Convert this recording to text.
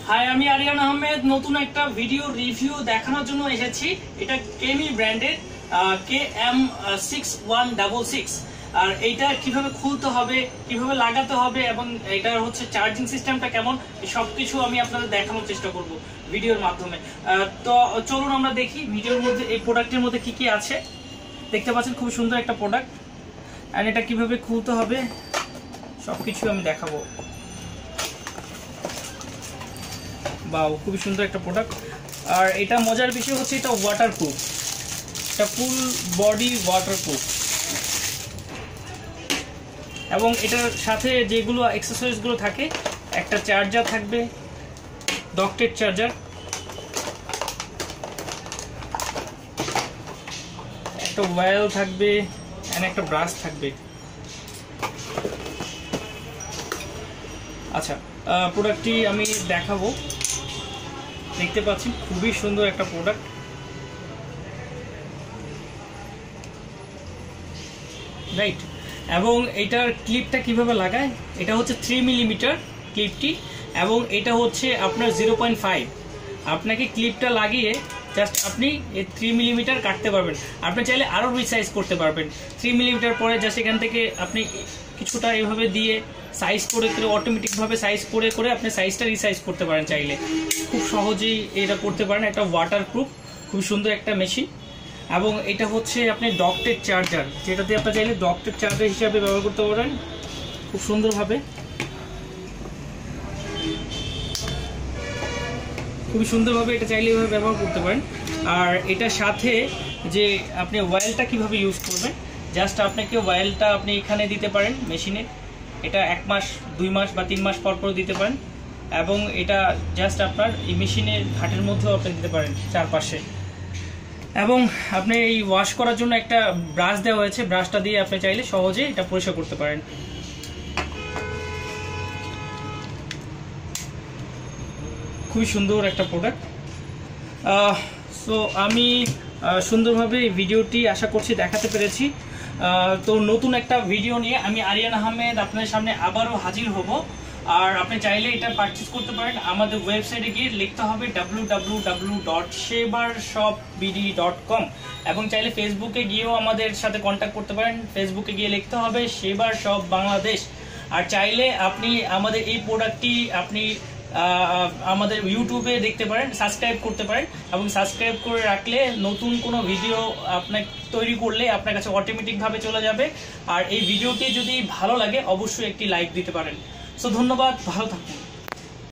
High, আমি আরিয়ান আহমেদ নতুন একটা ভিডিও রিভিউ দেখানোর জন্য এসেছি। এটা কেমি ব্র্যান্ডের KM6166। আর এইটা কিভাবে খুলতে হবে, কিভাবে লাগাতে হবে এবং এটার হচ্ছে চার্জিং সিস্টেমটা কেমন, সবকিছু আমি আপনাদের দেখানোর চেষ্টা করব ভিডিওর মাধ্যমে। তো চলুন আমরা দেখি ভিডিওর মধ্যে এই প্রোডাক্টের মধ্যে কি কি আছে। দেখতে পাচ্ছেন খুব সুন্দর একটা প্রোডাক্ট, আর এটা কিভাবে খুলতে হবে সবকিছু আমি দেখাবো। বাও, খুবই সুন্দর একটা প্রোডাক্ট। আর এটা মজার বিষয় হচ্ছে এটা ওয়াটারপ্রুফ, এটা ফুল বডি ওয়াটারপ্রুফ। এবং এটার সাথে যেগুলো অ্যাক্সেসরিজগুলো থাকে, একটা চার্জার থাকবে, ডক্টেড চার্জার, একটা ওয়্যাল থাকবে, এন্ড একটা ব্রাশ থাকবে। আচ্ছা, প্রোডাক্টটি আমি দেখাবো। দেখতে পাচ্ছেন খুবই সুন্দর একটা প্রোডাক্ট। রাইট, এবং এটার ক্লিপটা কিভাবে লাগায়, এটা হচ্ছে 3 মিলিমিটার ক্লিপটি, এবং এটা হচ্ছে আপনার 0.5। আপনাকে ক্লিপটা লাগিয়ে জাস্ট আপনি এই 3 মিলিমিটার কাটতে পারবেন। আপনি চাইলে আরও রিসাইজ করতে পারবেন। 3 মিলিমিটার পরে জাস্ট এখান থেকে আপনি কিছুটা এইভাবে দিয়ে সাইজ করে অটোমেটিকভাবে সাইজ করে আপনি সাইজটা রিসাইজ করতে পারেন। চাইলে খুব সহজেই এটা করতে পারেন। একটা ওয়াটারপ্রুফ খুব সুন্দর একটা মেশিন। এবং এটা হচ্ছে আপনি ডক্টেড চার্জার, যেটাতে আপনি চাইলে ডক্টেড চার্জার হিসাবে ব্যবহার করতে পারেন খুব সুন্দরভাবে। খুবই সুন্দরভাবে এটা চাইলে এভাবে ব্যবহার করতে পারেন। আর এটার সাথে যে আপনি ওয়্যালটা কিভাবে ইউজ করবেন, জাস্ট আপনাকে ওয়্যালটা আপনি এখানে দিতে পারেন মেশিনে। এটা 1 মাস 2 মাস বা 3 মাস পর দিতে পারেন। এবং এটা জাস্ট আপনার এই মেশিনের ঘাটের মধ্যেও আপনি দিতে পারেন চারপাশে। এবং আপনি এই ওয়াশ করার জন্য একটা ব্রাশ দেওয়া হয়েছে, ব্রাশটা দিয়ে আপনি চাইলে সহজে এটা পরিষ্কার করতে পারেন। খুবই সুন্দর একটা প্রোডাক্ট। সো আমি সুন্দরভাবে এই ভিডিওটি আশা করছি দেখাতে পেরেছি। তো নতুন একটা ভিডিও নিয়ে আমি আরিয়ান আহমেদ আপনাদের সামনে আবারও হাজির হব। আর আপনি চাইলে এটা পারচেজ করতে পারেন। আমাদের ওয়েবসাইটে গিয়ে লিখতে হবে www.shebarshopbd.com, এবং চাইলে ফেসবুকে গিয়েও আমাদের সাথে কন্ট্যাক্ট করতে পারেন। ফেসবুকে গিয়ে লিখতে হবে শেবার শপ বাংলাদেশ। আর চাইলে আপনি আমাদের এই প্রোডাক্টটি আপনি আমাদের ইউটিউবে দেখতে পারেন, সাবস্ক্রাইব করতে পারেন। এবং সাবস্ক্রাইব করে রাখলে নতুন কোনো ভিডিও আপনার তৈরি করলে আপনার কাছে অটোমেটিকভাবে চলে যাবে। আর এই ভিডিওটি যদি ভালো লাগে অবশ্যই একটি লাইক দিতে পারেন। সো ধন্যবাদ, ভালো থাকুন।